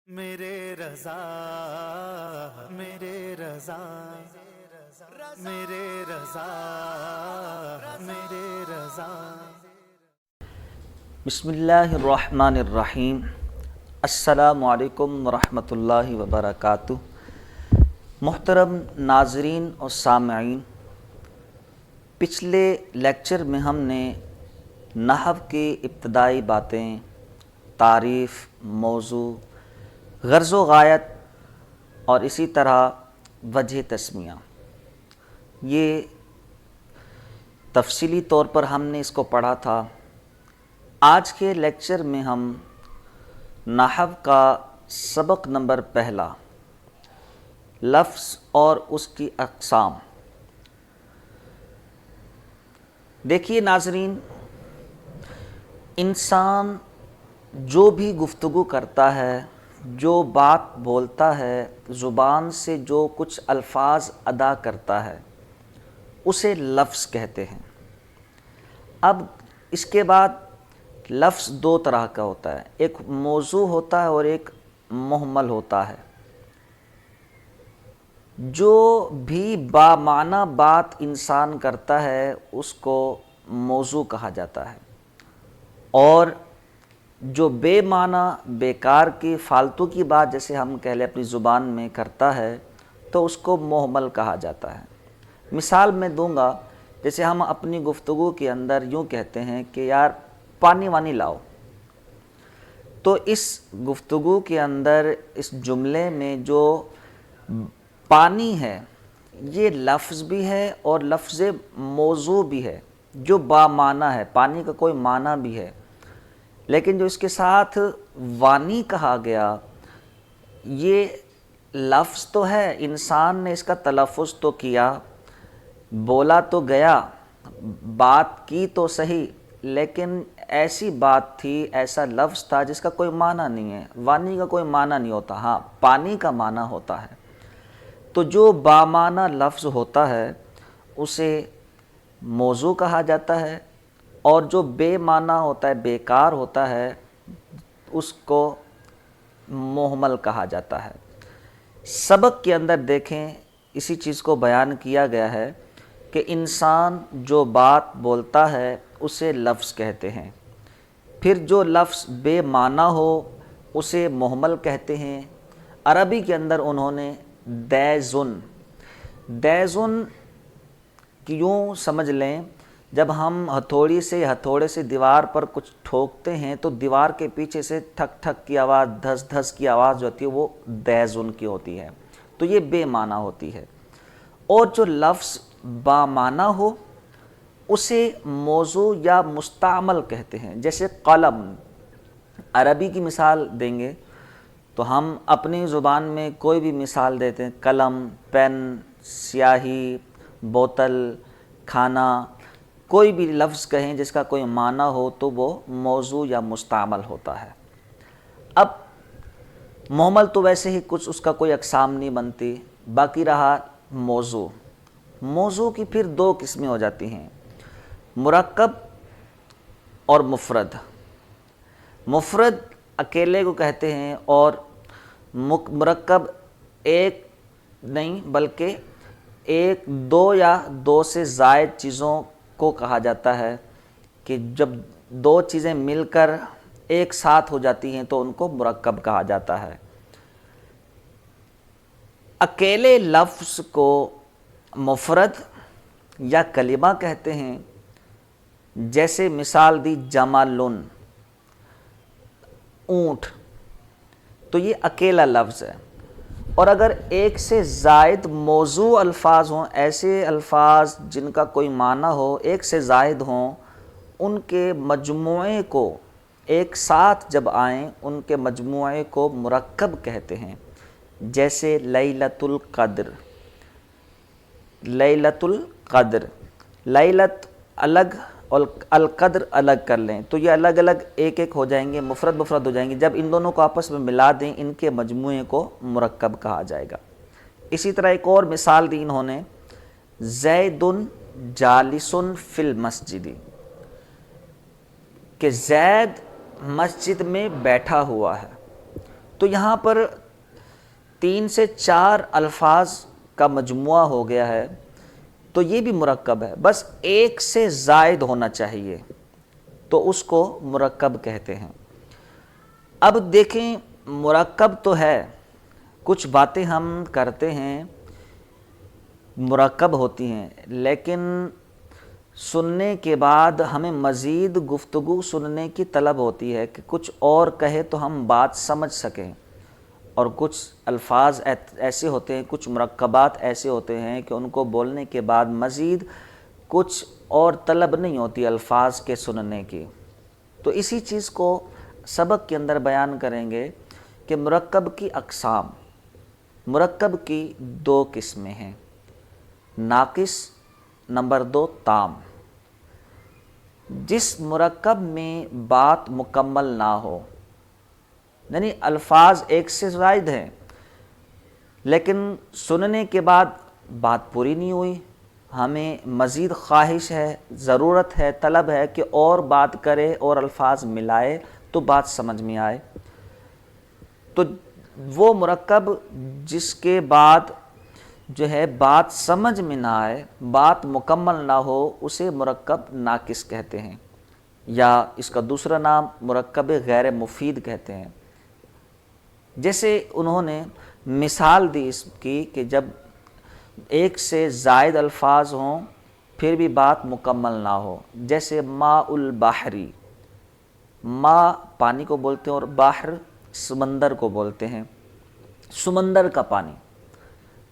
میرے رضا میرے رضا میرے رضا میرے رضا. بسم اللہ الرحمن الرحیم. السلام علیکم ورحمۃ اللہ وبرکاتہ. محترم ناظرین اور سامعین، پچھلے لیکچر میں ہم نے نحو کی ابتدائی باتیں، تعریف، موضوع، غرض و غایت اور اسی طرح وجہ تسمیہ، یہ تفصیلی طور پر ہم نے اس کو پڑھا تھا. آج کے لیکچر میں ہم نحو کا سبق نمبر پہلا، لفظ اور اس کی اقسام. دیکھیے ناظرین، انسان جو بھی گفتگو کرتا ہے، جو بات بولتا ہے، زبان سے جو کچھ الفاظ ادا کرتا ہے، اسے لفظ کہتے ہیں. اب اس کے بعد لفظ دو طرح کا ہوتا ہے، ایک موضوع ہوتا ہے اور ایک مہمل ہوتا ہے. جو بھی بامعنی بات انسان کرتا ہے اس کو موضوع کہا جاتا ہے، اور جو بے معنی بیکار کی فالتو کی بات جیسے ہم کہہ لیں اپنی زبان میں کرتا ہے تو اس کو مہمل کہا جاتا ہے. مثال میں دوں گا، جیسے ہم اپنی گفتگو کے اندر یوں کہتے ہیں کہ یار پانی وانی لاؤ، تو اس گفتگو کے اندر اس جملے میں جو پانی ہے یہ لفظ بھی ہے اور لفظ موضوع بھی ہے جو بامعنی ہے، پانی کا کوئی معنی بھی ہے، لیکن جو اس کے ساتھ وانی کہا گیا یہ لفظ تو ہے، انسان نے اس کا تلفظ تو کیا، بولا تو گیا، بات کی تو صحیح، لیکن ایسی بات تھی، ایسا لفظ تھا جس کا کوئی معنی نہیں ہے. وانی کا کوئی معنی نہیں ہوتا، ہاں پانی کا معنی ہوتا ہے. تو جو بامعنی لفظ ہوتا ہے اسے موضوع کہا جاتا ہے، اور جو بے معنی ہوتا ہے، بیکار ہوتا ہے، اس کو مہمل کہا جاتا ہے. سبق کے اندر دیکھیں اسی چیز کو بیان کیا گیا ہے کہ انسان جو بات بولتا ہے اسے لفظ کہتے ہیں، پھر جو لفظ بے معنی ہو اسے مہمل کہتے ہیں. عربی کے اندر انہوں نے دیزن یوں سمجھ لیں، جب ہم ہتھوڑے سے دیوار پر کچھ ٹھوکتے ہیں تو دیوار کے پیچھے سے ٹھک ٹھک کی آواز، دھس دھس کی آواز جو ہوتی ہے وہ دیزن کی ہوتی ہے، تو یہ بے معنی ہوتی ہے. اور جو لفظ بامعنی ہو اسے موضوع یا مستعمل کہتے ہیں. جیسے قلم، عربی کی مثال دیں گے تو ہم اپنی زبان میں کوئی بھی مثال دیتے ہیں، قلم، پین، سیاہی، بوتل، کھانا، کوئی بھی لفظ کہیں جس کا کوئی معنی ہو تو وہ موضوع یا مستعمل ہوتا ہے. اب مہمل تو ویسے ہی کچھ اس کا کوئی اقسام نہیں بنتی، باقی رہا موضوع. موضوع کی پھر دو قسمیں ہو جاتی ہیں، مرکب اور مفرد. مفرد اکیلے کو کہتے ہیں اور مرکب ایک نہیں بلکہ ایک، دو یا دو سے زائد چیزوں کو کہا جاتا ہے کہ جب دو چیزیں مل کر ایک ساتھ ہو جاتی ہیں تو ان کو مرکب کہا جاتا ہے. اکیلے لفظ کو مفرد یا کلمہ کہتے ہیں. جیسے مثال دی جمالن، اونٹ، تو یہ اکیلا لفظ ہے. اور اگر ایک سے زائد موضوع الفاظ ہوں، ایسے الفاظ جن کا کوئی معنی ہو ایک سے زائد ہوں، ان کے مجموعے کو ایک ساتھ جب آئیں ان کے مجموعے کو مرکب کہتے ہیں. جیسے لیلۃ القدر، لیلۃ القدر، لیلت الگ اور القدر الگ کر لیں تو یہ الگ الگ ایک ایک ہو جائیں گے، مفرد مفرد ہو جائیں گے. جب ان دونوں کو آپس میں ملا دیں ان کے مجموعے کو مرکب کہا جائے گا. اسی طرح ایک اور مثال دی انہوں نے، زید جالس فی المسجد، کہ زید مسجد میں بیٹھا ہوا ہے. تو یہاں پر 3 سے 4 الفاظ کا مجموعہ ہو گیا ہے، تو یہ بھی مرکب ہے، بس ایک سے زائد ہونا چاہیے تو اس کو مرکب کہتے ہیں۔ اب دیکھیں مرکب تو ہے، کچھ باتیں ہم کرتے ہیں مرکب ہوتی ہیں، لیکن سننے کے بعد ہمیں مزید گفتگو سننے کی طلب ہوتی ہے کہ کچھ اور کہے تو ہم بات سمجھ سکیں، اور کچھ الفاظ ایسے ہوتے ہیں، کچھ مرکبات ایسے ہوتے ہیں کہ ان کو بولنے کے بعد مزید کچھ اور طلب نہیں ہوتی الفاظ کے سننے کی۔ تو اسی چیز کو سبق کے اندر بیان کریں گے کہ مرکب کی اقسام۔ مرکب کی 2 قسمیں ہیں، ناقص، نمبر 2 تام۔ جس مرکب میں بات مکمل نہ ہو، یعنی الفاظ ایک سے زائد ہیں لیکن سننے کے بعد بات پوری نہیں ہوئی، ہمیں مزید خواہش ہے، ضرورت ہے، طلب ہے کہ اور بات کرے اور الفاظ ملائے تو بات سمجھ میں آئے، تو وہ مرکب جس کے بعد جو ہے بات سمجھ میں نہ آئے، بات مکمل نہ ہو، اسے مرکب ناقص کہتے ہیں، یا اس کا دوسرا نام مرکب غیر مفید کہتے ہیں۔ جیسے انہوں نے مثال دی اس کی کہ جب ایک سے زائد الفاظ ہوں پھر بھی بات مکمل نہ ہو، جیسے ماء البحری، ماء پانی کو بولتے ہیں اور بحر سمندر کو بولتے ہیں، سمندر کا پانی۔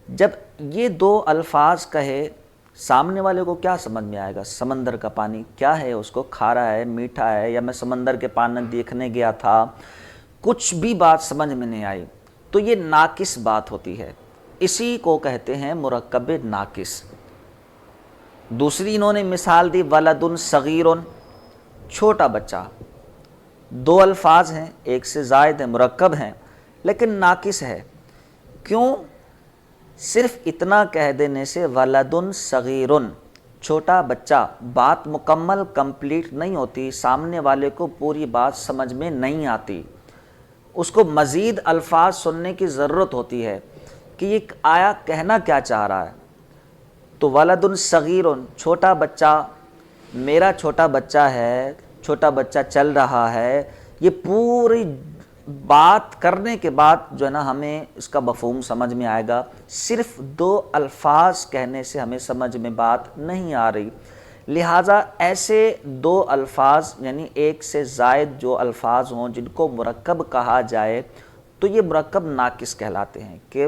جب یہ 2 الفاظ کہے، سامنے والے کو کیا سمجھ میں آئے گا؟ سمندر کا پانی کیا ہے، اس کو کھارا ہے، میٹھا ہے، یا میں سمندر کے پانی دیکھنے گیا تھا، کچھ بھی بات سمجھ میں نہیں آئی، تو یہ ناقص بات ہوتی ہے، اسی کو کہتے ہیں مرکب ناقص۔ دوسری انہوں نے مثال دی ولد صغیر، چھوٹا بچہ۔ 2 الفاظ ہیں، ایک سے زائد ہیں، مرکب ہیں لیکن ناقص ہے۔ کیوں؟ صرف اتنا کہہ دینے سے ولد صغیر، چھوٹا بچہ، بات مکمل کمپلیٹ نہیں ہوتی، سامنے والے کو پوری بات سمجھ میں نہیں آتی، اس کو مزید الفاظ سننے کی ضرورت ہوتی ہے کہ یہ آیا کہنا کیا چاہ رہا ہے۔ تو ولد صغیر، چھوٹا بچہ، میرا چھوٹا بچہ ہے، چھوٹا بچہ چل رہا ہے، یہ پوری بات کرنے کے بعد جو ہے نا ہمیں اس کا مفہوم سمجھ میں آئے گا، صرف 2 الفاظ کہنے سے ہمیں سمجھ میں بات نہیں آ رہی، لہٰذا ایسے 2 الفاظ یعنی ایک سے زائد جو الفاظ ہوں جن کو مرکب کہا جائے تو یہ مرکب ناقص کہلاتے ہیں، کہ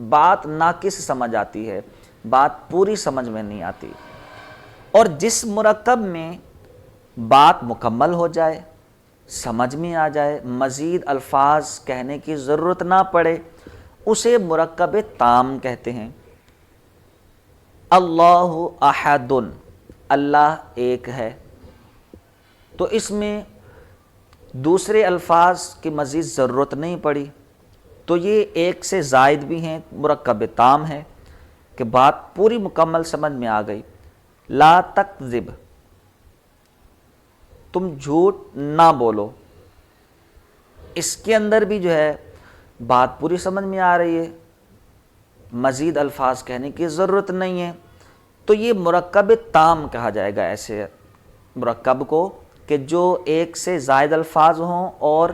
بات ناقص سمجھ آتی ہے، بات پوری سمجھ میں نہیں آتی۔ اور جس مرکب میں بات مکمل ہو جائے، سمجھ میں آ جائے، مزید الفاظ کہنے کی ضرورت نہ پڑے، اسے مرکب تام کہتے ہیں۔ اللہ احد، اللہ ایک ہے، تو اس میں دوسرے الفاظ کی مزید ضرورت نہیں پڑی، تو یہ ایک سے زائد بھی ہیں، مرکب تام ہے کہ بات پوری مکمل سمجھ میں آ گئی۔ لا تکذب، تم جھوٹ نہ بولو، اس کے اندر بھی جو ہے بات پوری سمجھ میں آ رہی ہے، مزید الفاظ کہنے کی ضرورت نہیں ہے، تو یہ مرکب تام کہا جائے گا ایسے مرکب کو کہ جو ایک سے زائد الفاظ ہوں اور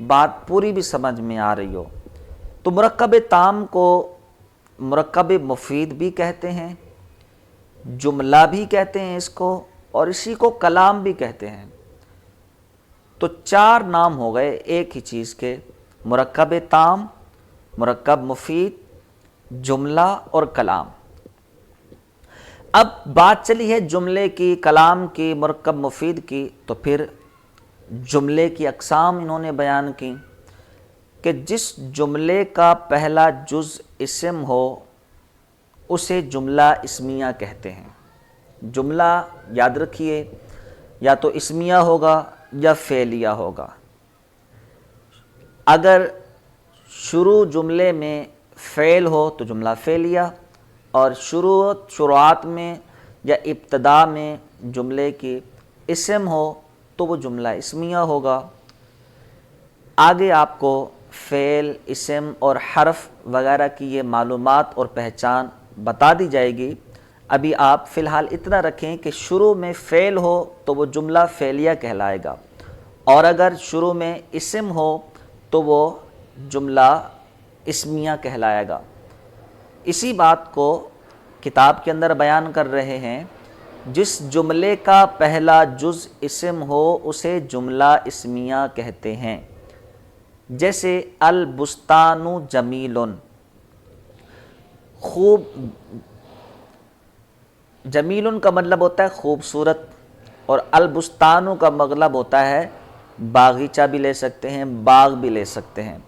بات پوری بھی سمجھ میں آ رہی ہو۔ تو مرکب تام کو مرکب مفید بھی کہتے ہیں، جملہ بھی کہتے ہیں اس کو، اور اسی کو کلام بھی کہتے ہیں۔ تو 4 نام ہو گئے ایک ہی چیز کے، مرکب تام، مرکب مفید، جملہ اور کلام۔ اب بات چلی ہے جملے کی، کلام کی، مرکب مفید کی، تو پھر جملے کی اقسام انہوں نے بیان کی کہ جس جملے کا پہلا جز اسم ہو اسے جملہ اسمیہ کہتے ہیں۔ جملہ یاد رکھیے یا تو اسمیہ ہوگا یا فعلیہ ہوگا۔ اگر شروع جملے میں فعل ہو تو جملہ فعلیہ، اور شروعات میں یا ابتدا میں جملے کی اسم ہو تو وہ جملہ اسمیہ ہوگا۔ آگے آپ کو فعل، اسم اور حرف وغیرہ کی یہ معلومات اور پہچان بتا دی جائے گی۔ ابھی آپ فی الحال اتنا رکھیں کہ شروع میں فعل ہو تو وہ جملہ فعلیہ کہلائے گا، اور اگر شروع میں اسم ہو تو وہ جملہ اسمیہ کہلائے گا۔ اسی بات کو کتاب کے اندر بیان کر رہے ہیں، جس جملے کا پہلا جز اسم ہو اسے جملہ اسمیہ کہتے ہیں۔ جیسے البستان جمیل، خوب، جمیل کا مطلب ہوتا ہے خوبصورت، اور البستان کا مطلب ہوتا ہے باغیچہ بھی لے سکتے ہیں، باغ بھی لے سکتے ہیں۔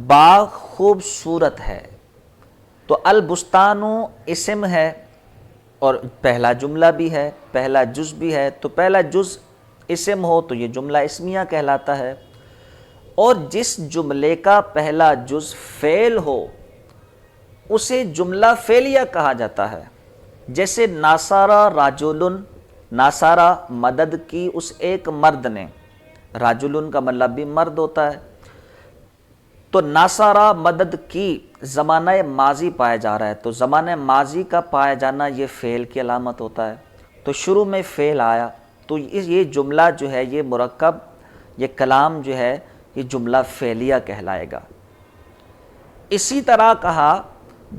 باغ خوبصورت ہے تو البستان اسم ہے اور پہلا جملہ بھی ہے، پہلا جز بھی ہے، تو پہلا جز اسم ہو تو یہ جملہ اسمیہ کہلاتا ہے۔ اور جس جملے کا پہلا جز فعل ہو اسے جملہ فعلیہ کہا جاتا ہے۔ جیسے ناصارہ راجلن، ناصارہ مدد کی اس ایک مرد نے، راجلن کا مطلب بھی مرد ہوتا ہے، تو ناصارہ مدد کی زمانہ ماضی پایا جا رہا ہے، تو زمانہ ماضی کا پایا جانا یہ فعل کی علامت ہوتا ہے، تو شروع میں فعل آیا تو یہ جملہ جو ہے، یہ مرکب، یہ کلام جو ہے، یہ جملہ فعلیہ کہلائے گا۔ اسی طرح کہا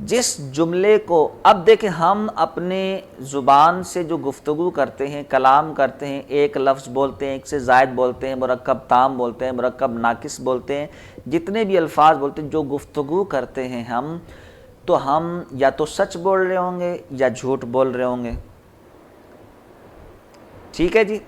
جس جملے کو، اب دیکھیں ہم اپنے زبان سے جو گفتگو کرتے ہیں، کلام کرتے ہیں، ایک لفظ بولتے ہیں، ایک سے زائد بولتے ہیں، مرکب تام بولتے ہیں، مرکب ناقص بولتے ہیں، جتنے بھی الفاظ بولتے ہیں، جو گفتگو کرتے ہیں ہم، تو ہم یا تو سچ بول رہے ہوں گے یا جھوٹ بول رہے ہوں گے، ٹھیک ہے جی۔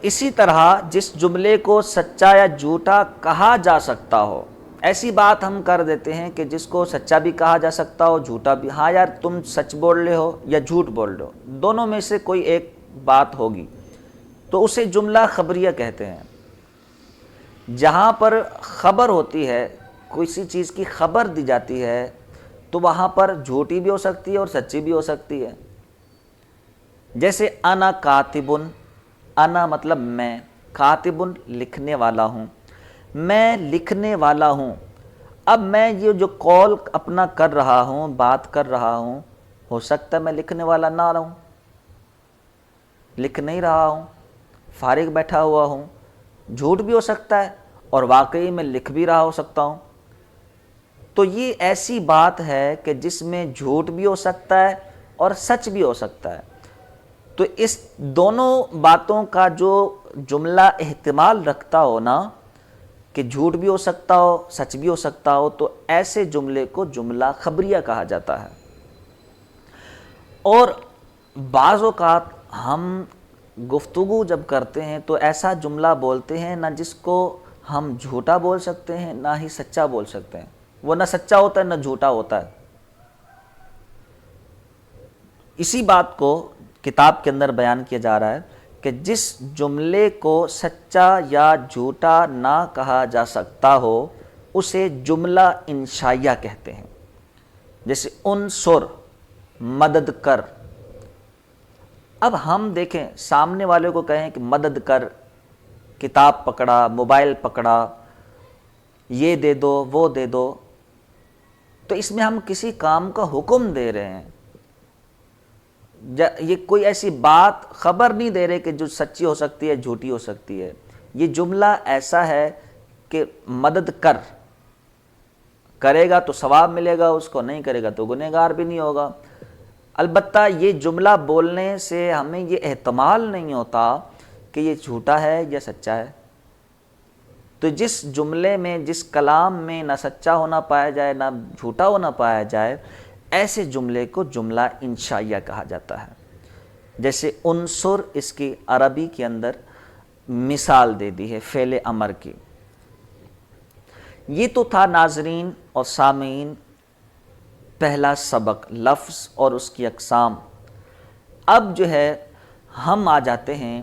اسی طرح جس جملے کو سچا یا جھوٹا کہا جا سکتا ہو، ایسی بات ہم کر دیتے ہیں کہ جس کو سچا بھی کہا جا سکتا ہو، جھوٹا بھی، ہاں یار تم سچ بول رہے ہو یا جھوٹ بول رہے ہو، دونوں میں سے کوئی ایک بات ہوگی، تو اسے جملہ خبریہ کہتے ہیں۔ جہاں پر خبر ہوتی ہے، کسی چیز کی خبر دی جاتی ہے، تو وہاں پر جھوٹی بھی ہو سکتی ہے اور سچی بھی ہو سکتی ہے۔ جیسے انا کاتبن، انا مطلب میں، کاتبن لکھنے والا ہوں، میں لکھنے والا ہوں۔ اب میں یہ جو قول اپنا کر رہا ہوں، بات کر رہا ہوں، ہو سکتا ہے میں لکھنے والا نہ رہوں، لکھ نہیں رہا ہوں، فارغ بیٹھا ہوا ہوں، جھوٹ بھی ہو سکتا ہے اور واقعی میں لکھ بھی رہا ہو سکتا ہوں۔ تو یہ ایسی بات ہے کہ جس میں جھوٹ بھی ہو سکتا ہے اور سچ بھی ہو سکتا ہے، تو اس دونوں باتوں کا جو جملہ احتمال رکھتا ہو نا، کہ جھوٹ بھی ہو سکتا ہو، سچ بھی ہو سکتا ہو، تو ایسے جملے کو جملہ خبریہ کہا جاتا ہے۔ اور بعض اوقات ہم گفتگو جب کرتے ہیں تو ایسا جملہ بولتے ہیں نہ جس کو ہم جھوٹا بول سکتے ہیں نہ ہی سچا بول سکتے ہیں، وہ نہ سچا ہوتا ہے نہ جھوٹا ہوتا ہے۔ اسی بات کو کتاب کے اندر بیان کیا جا رہا ہے کہ جس جملے کو سچا یا جھوٹا نہ کہا جا سکتا ہو اسے جملہ انشائیہ کہتے ہیں۔ جیسے انصر، مدد کر۔ اب ہم دیکھیں سامنے والے کو کہیں کہ مدد کر، کتاب پکڑا، موبائل پکڑا، یہ دے دو وہ دے دو، تو اس میں ہم کسی کام کا حکم دے رہے ہیں، یہ کوئی ایسی بات خبر نہیں دے رہے کہ جو سچی ہو سکتی ہے جھوٹی ہو سکتی ہے۔ یہ جملہ ایسا ہے کہ مدد کر، کرے گا تو ثواب ملے گا اس کو، نہیں کرے گا تو گنہگار بھی نہیں ہوگا۔ البتہ یہ جملہ بولنے سے ہمیں یہ احتمال نہیں ہوتا کہ یہ جھوٹا ہے یا سچا ہے۔ تو جس جملے میں، جس کلام میں نہ سچا ہونا پایا جائے نہ جھوٹا ہونا پایا جائے، ایسے جملے کو جملہ انشائیہ کہا جاتا ہے۔ جیسے انصر، اس کی عربی کے اندر مثال دے دی ہے فعل امر کی۔ یہ تو تھا ناظرین اور سامعین پہلا سبق، لفظ اور اس کی اقسام۔ اب جو ہے ہم آ جاتے ہیں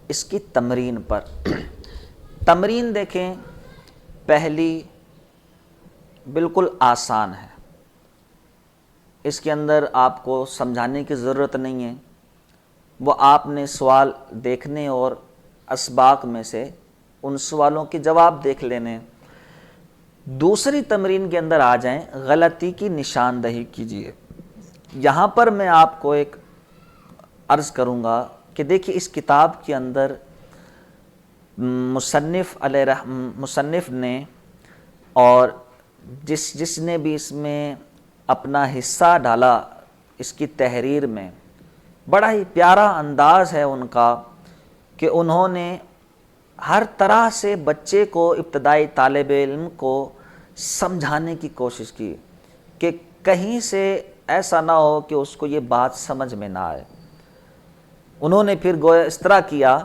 اس کی تمرین پر۔ تمرین دیکھیں، پہلی بالکل آسان ہے، اس کے اندر آپ کو سمجھانے کی ضرورت نہیں ہے، وہ آپ نے سوال دیکھنے اور اسباق میں سے ان سوالوں کے جواب دیکھ لینے۔ دوسری تمرین کے اندر آ جائیں، غلطی کی نشاندہی کیجیے۔ یہاں پر میں آپ کو ایک عرض کروں گا کہ دیکھیے اس کتاب کے اندر مصنف نے اور جس نے بھی اس میں اپنا حصہ ڈالا اس کی تحریر میں، بڑا ہی پیارا انداز ہے ان کا کہ انہوں نے ہر طرح سے بچے کو، ابتدائی طالب علم کو سمجھانے کی کوشش کی کہ کہیں سے ایسا نہ ہو کہ اس کو یہ بات سمجھ میں نہ آئے۔ انہوں نے پھر گویا اس طرح کیا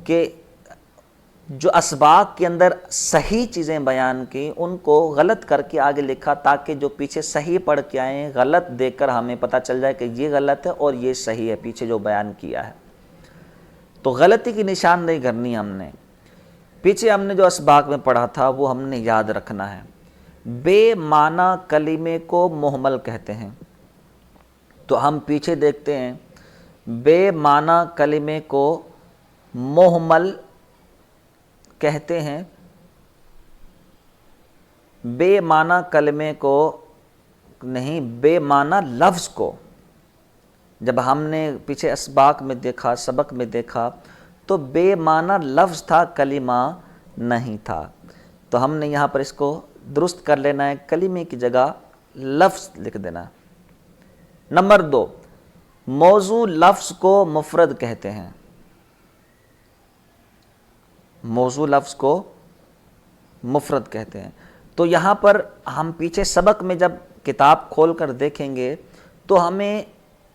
کہ جو اسباق کے اندر صحیح چیزیں بیان کی ان کو غلط کر کے آگے لکھا، تاکہ جو پیچھے صحیح پڑھ کے آئیں غلط دیکھ کر ہمیں پتہ چل جائے کہ یہ غلط ہے اور یہ صحیح ہے پیچھے جو بیان کیا ہے۔ تو غلطی کی نشاندہی کرنی ہم نے، پیچھے ہم نے جو اسباق میں پڑھا تھا وہ ہم نے یاد رکھنا ہے۔ بے معنی کلمے کو محمل کہتے ہیں، تو ہم پیچھے دیکھتے ہیں بے معنی کلمے کو محمل کہتے ہیں۔ بے معنی کلمے کو نہیں، بے معنی لفظ کو جب ہم نے پیچھے اسباق میں دیکھا، سبق میں دیکھا، تو بے معنی لفظ تھا، کلمہ نہیں تھا۔ تو ہم نے یہاں پر اس کو درست کر لینا ہے، کلمے کی جگہ لفظ لکھ دینا ہے۔ نمبر 2، موضوع لفظ کو مفرد کہتے ہیں۔ موضوع لفظ کو مفرد کہتے ہیں۔ تو یہاں پر ہم پیچھے سبق میں جب کتاب کھول کر دیکھیں گے تو ہمیں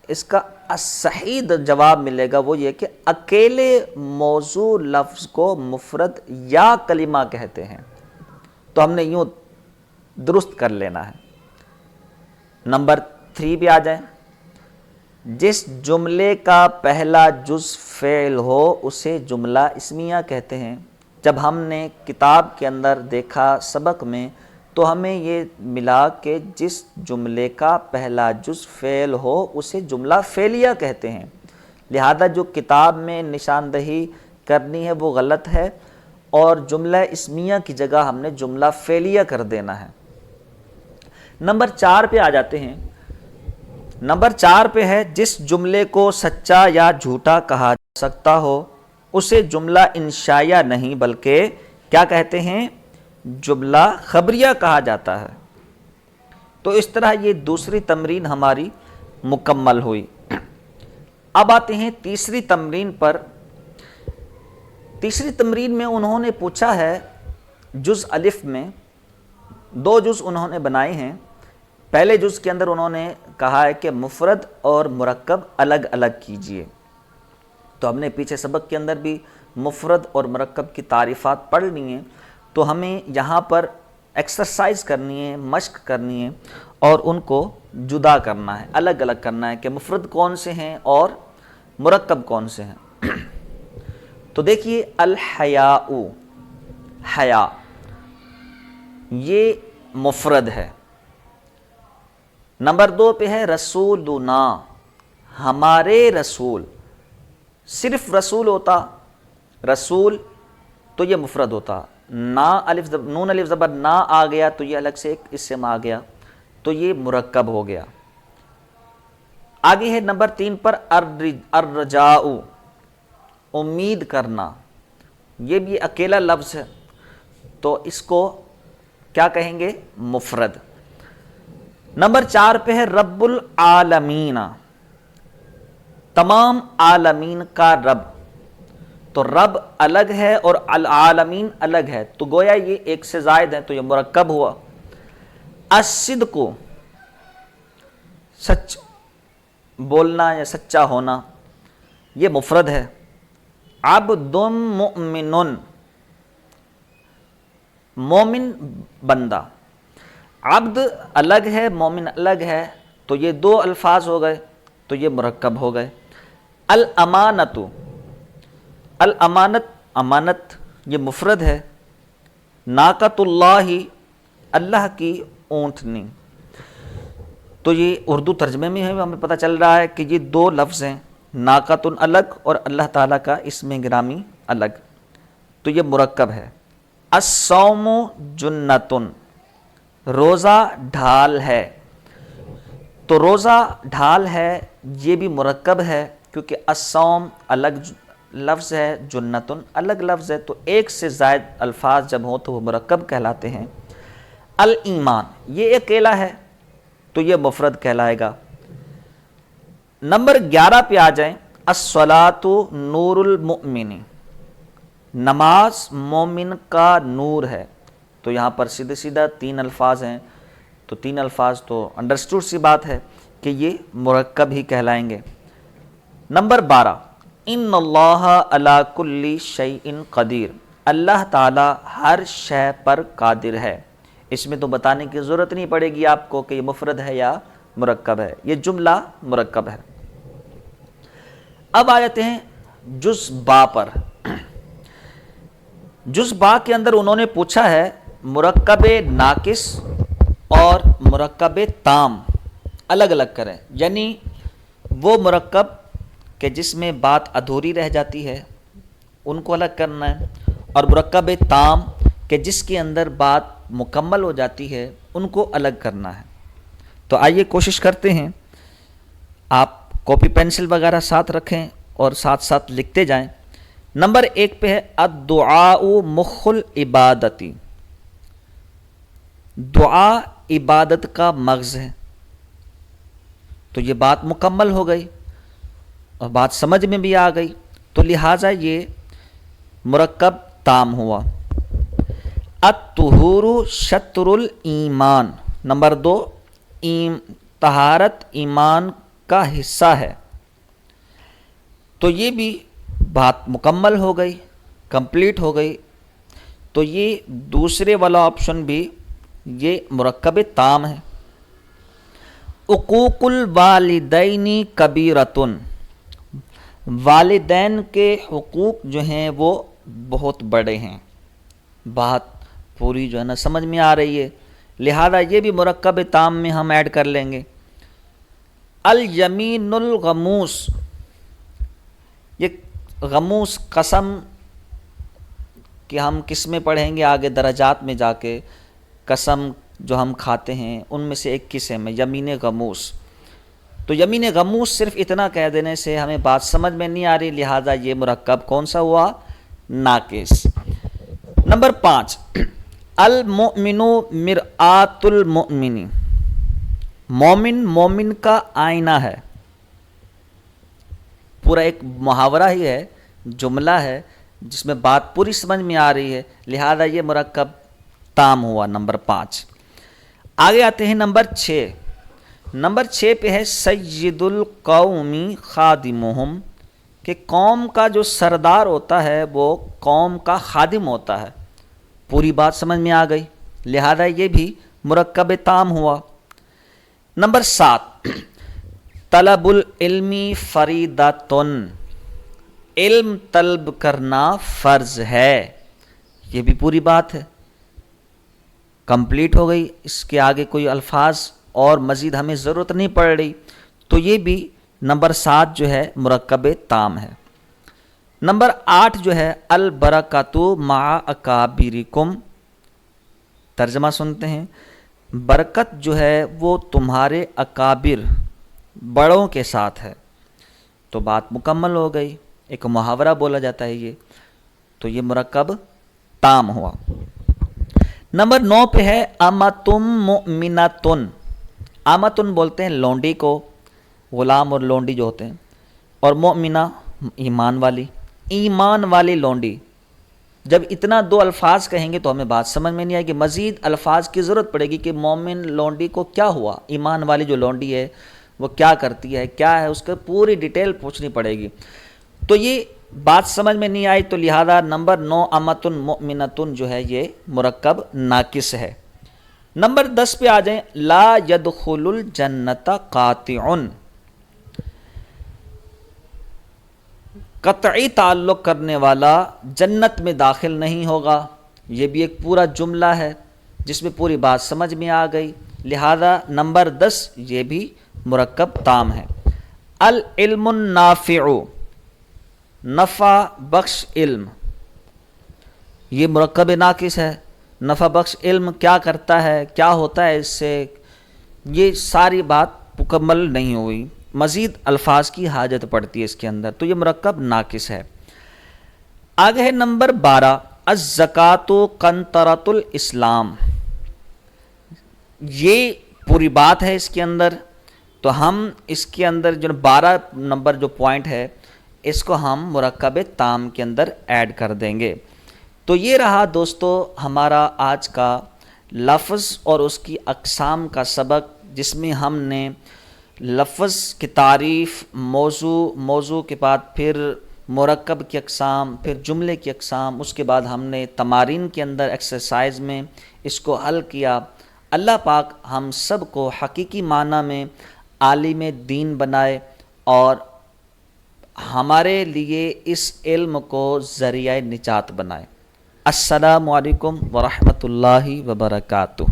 اس کا صحیح جواب ملے گا، وہ یہ کہ اکیلے موضوع لفظ کو مفرد یا کلمہ کہتے ہیں۔ تو ہم نے یوں درست کر لینا ہے۔ نمبر 3 بھی آ جائیں، جس جملے کا پہلا جز فعل ہو اسے جملہ اسمیہ کہتے ہیں۔ جب ہم نے کتاب کے اندر دیکھا سبق میں تو ہمیں یہ ملا کہ جس جملے کا پہلا جز فعل ہو اسے جملہ فعلیہ کہتے ہیں، لہذا جو کتاب میں نشاندہی کرنی ہے وہ غلط ہے، اور جملہ اسمیہ کی جگہ ہم نے جملہ فعلیہ کر دینا ہے۔ نمبر 4 پہ آ جاتے ہیں۔ نمبر 4 پہ ہے جس جملے کو سچا یا جھوٹا کہا جا سکتا ہو اسے جملہ انشائیہ نہیں بلکہ کیا کہتے ہیں، جملہ خبریہ کہا جاتا ہے۔ تو اس طرح یہ دوسری تمرین ہماری مکمل ہوئی۔ اب آتے ہیں تیسری تمرین پر۔ تیسری تمرین میں انہوں نے پوچھا ہے، جز الف میں 2 جز انہوں نے بنائے ہیں۔ پہلے جز کے اندر انہوں نے کہا ہے کہ مفرد اور مرکب الگ الگ کیجئے۔ تو ہم نے پیچھے سبق کے اندر بھی مفرد اور مرکب کی تعریفات پڑھ لی ہیں، تو ہمیں یہاں پر ایکسرسائز کرنی ہے، مشق کرنی ہے اور ان کو جدا کرنا ہے، الگ الگ کرنا ہے کہ مفرد کون سے ہیں اور مرکب کون سے ہیں۔ تو دیکھیے الحیاء، حیا یہ مفرد ہے۔ نمبر 2 پہ ہے رسولنا، ہمارے رسول۔ صرف رسول ہوتا، رسول تو یہ مفرد ہوتا، نون الف زبر نا آ گیا تو یہ الگ سے ایک اسم آ گیا تو یہ مرکب ہو گیا۔ آگے ہے نمبر 3 پر الرجاء، امید کرنا، یہ بھی اکیلا لفظ ہے تو اس کو کیا کہیں گے، مفرد۔ نمبر 4 پہ ہے رب العالمین، تمام عالمین کا رب۔ تو رب الگ ہے اور العالمین الگ ہے، تو گویا یہ ایک سے زائد ہے تو یہ مرکب ہوا۔ الصدق، سچ بولنا یا سچا ہونا، یہ مفرد ہے۔ عبد مؤمن، مومن بندہ۔ عبد الگ ہے، مومن الگ ہے، تو یہ 2 الفاظ ہو گئے تو یہ مرکب ہو گئے۔ الامانت، الامانت امانت یہ مفرد ہے۔ ناقۃ اللہ، اللہ کی اونٹنی۔ تو یہ اردو ترجمے میں ہمیں پتہ چل رہا ہے کہ یہ 2 لفظ ہیں، ناقۃ الگ اور اللہ تعالیٰ کا اسم گرامی الگ، تو یہ مرکب ہے۔ الصوم جنۃ، روزہ ڈھال ہے، تو روزہ ڈھال ہے یہ بھی مرکب ہے، کیونکہ الصوم الگ لفظ ہے، جنتن الگ لفظ ہے، تو ایک سے زائد الفاظ جب ہوں تو وہ مرکب کہلاتے ہیں۔ الایمان یہ اکیلا ہے تو یہ مفرد کہلائے گا۔ نمبر 11 پہ آ جائیں، الصلاۃ نور المؤمن، نماز مومن کا نور ہے، تو یہاں پر سیدھے سیدھا 3 الفاظ ہیں، تو 3 الفاظ تو انڈرسٹوڈ سی بات ہے کہ یہ مرکب ہی کہلائیں گے۔ نمبر 12، ان اللہ علی کل شیء قدیر، اللہ تعالی ہر شے پر قادر ہے۔ اس میں تو بتانے کی ضرورت نہیں پڑے گی آپ کو کہ یہ مفرد ہے یا مرکب ہے، یہ جملہ مرکب ہے۔ اب آ جاتے ہیں جز با پر۔ جز با کے اندر انہوں نے پوچھا ہے مرکب ناقص اور مرکب تام الگ الگ کریں، یعنی وہ مرکب کہ جس میں بات ادھوری رہ جاتی ہے ان کو الگ کرنا ہے، اور مرکب تام کہ جس کے اندر بات مکمل ہو جاتی ہے ان کو الگ کرنا ہے۔ تو آئیے کوشش کرتے ہیں، آپ کاپی پینسل وغیرہ ساتھ رکھیں اور ساتھ ساتھ لکھتے جائیں۔ نمبر 1 پہ ہے الدعاء مخ العبادتی، دعا عبادت کا مغز ہے، تو یہ بات مکمل ہو گئی اور بات سمجھ میں بھی آ گئی، تو لہٰذا یہ مرکب تام ہوا۔ الطہور شطر الایمان، نمبر 2 طہارت ایمان کا حصہ ہے، تو یہ بھی بات مکمل ہو گئی، کمپلیٹ ہو گئی، تو یہ دوسرے والا آپشن بھی یہ مرکب تام ہے۔ حقوق الوالدین کبیرۃن، والدین کے حقوق جو ہیں وہ بہت بڑے ہیں، بات پوری جو ہے نا سمجھ میں آ رہی ہے، لہذا یہ بھی مرکب تام میں ہم ایڈ کر لیں گے۔ الیمین الغموس، یہ غموس قسم کہ ہم کس میں پڑھیں گے آگے درجات میں جا کے، قسم جو ہم کھاتے ہیں ان میں سے ایک قسم ہے یمین غموس، تو یمین غموس صرف اتنا کہہ دینے سے ہمیں بات سمجھ میں نہیں آ رہی، لہذا یہ مرکب کون سا ہوا؟ ناقص۔ نمبر 5، المؤمن مرآت المؤمن، مومن مومن کا آئینہ ہے، پورا ایک محاورہ ہی ہے، جملہ ہے جس میں بات پوری سمجھ میں آ رہی ہے، لہذا یہ مرکب تام ہوا۔ نمبر 5 آگے آتے ہیں نمبر 6۔ نمبر 6 پہ ہے سید القوم خادمہم، کہ قوم کا جو سردار ہوتا ہے وہ قوم کا خادم ہوتا ہے، پوری بات سمجھ میں آ گئی، لہذا یہ بھی مرکب تام ہوا۔ نمبر 7، طلب العلم فریضۃ، علم طلب کرنا فرض ہے، یہ بھی پوری بات ہے، کمپلیٹ ہو گئی، اس کے آگے کوئی الفاظ اور مزید ہمیں ضرورت نہیں پڑ رہی، تو یہ بھی نمبر 7 جو ہے مرکب تام ہے۔ نمبر 8 جو ہے البرکۃ مع اکابرکم، ترجمہ سنتے ہیں، برکت جو ہے وہ تمہارے اکابر بڑوں کے ساتھ ہے، تو بات مکمل ہو گئی، ایک محاورہ بولا جاتا ہے یہ، تو یہ مرکب تام ہوا۔ نمبر 9 پہ ہے امتم مؤمنتن، امتن بولتے ہیں لونڈی کو، غلام اور لونڈی جو ہوتے ہیں، اور مؤمنہ ایمان والی، ایمان والی لونڈی۔ جب اتنا 2 الفاظ کہیں گے تو ہمیں بات سمجھ میں نہیں آئے گی، مزید الفاظ کی ضرورت پڑے گی کہ مومن لونڈی کو کیا ہوا، ایمان والی جو لونڈی ہے وہ کیا کرتی ہے، کیا ہے، اس کا پوری ڈیٹیل پوچھنی پڑے گی، تو یہ بات سمجھ میں نہیں آئی، تو لہذا نمبر 9 امتن مؤمنتن جو ہے یہ مرکب ناقص ہے۔ نمبر 10 پہ آ جائیں، لا يدخل الجنت قاطع، قطعی تعلق کرنے والا جنت میں داخل نہیں ہوگا، یہ بھی ایک پورا جملہ ہے جس میں پوری بات سمجھ میں آ گئی، لہذا نمبر 10 یہ بھی مرکب تام ہے۔ العلم النافع، نفع بخش علم، یہ مرکب ناقص ہے، نفع بخش علم کیا کرتا ہے، کیا ہوتا ہے اس سے، یہ ساری بات مکمل نہیں ہوئی، مزید الفاظ کی حاجت پڑتی ہے اس کے اندر، تو یہ مرکب ناقص ہے۔ آگے ہے نمبر 12، الزکوٰۃ قنطرۃ الاسلام۔ یہ پوری بات ہے اس کے اندر، تو ہم اس کے اندر جو 12 نمبر جو پوائنٹ ہے اس کو ہم مرکب تام کے اندر ایڈ کر دیں گے۔ تو یہ رہا دوستو ہمارا آج کا لفظ اور اس کی اقسام کا سبق، جس میں ہم نے لفظ کی تعریف، موضوع کے بعد پھر مرکب کی اقسام، پھر جملے کی اقسام، اس کے بعد ہم نے تمارین کے اندر ایکسرسائز میں اس کو حل کیا۔ اللہ پاک ہم سب کو حقیقی معنی میں عالم دین بنائے اور ہمارے لیے اس علم کو ذریعہ نجات بنائے۔ السلام علیکم ورحمۃ اللہ وبرکاتہ۔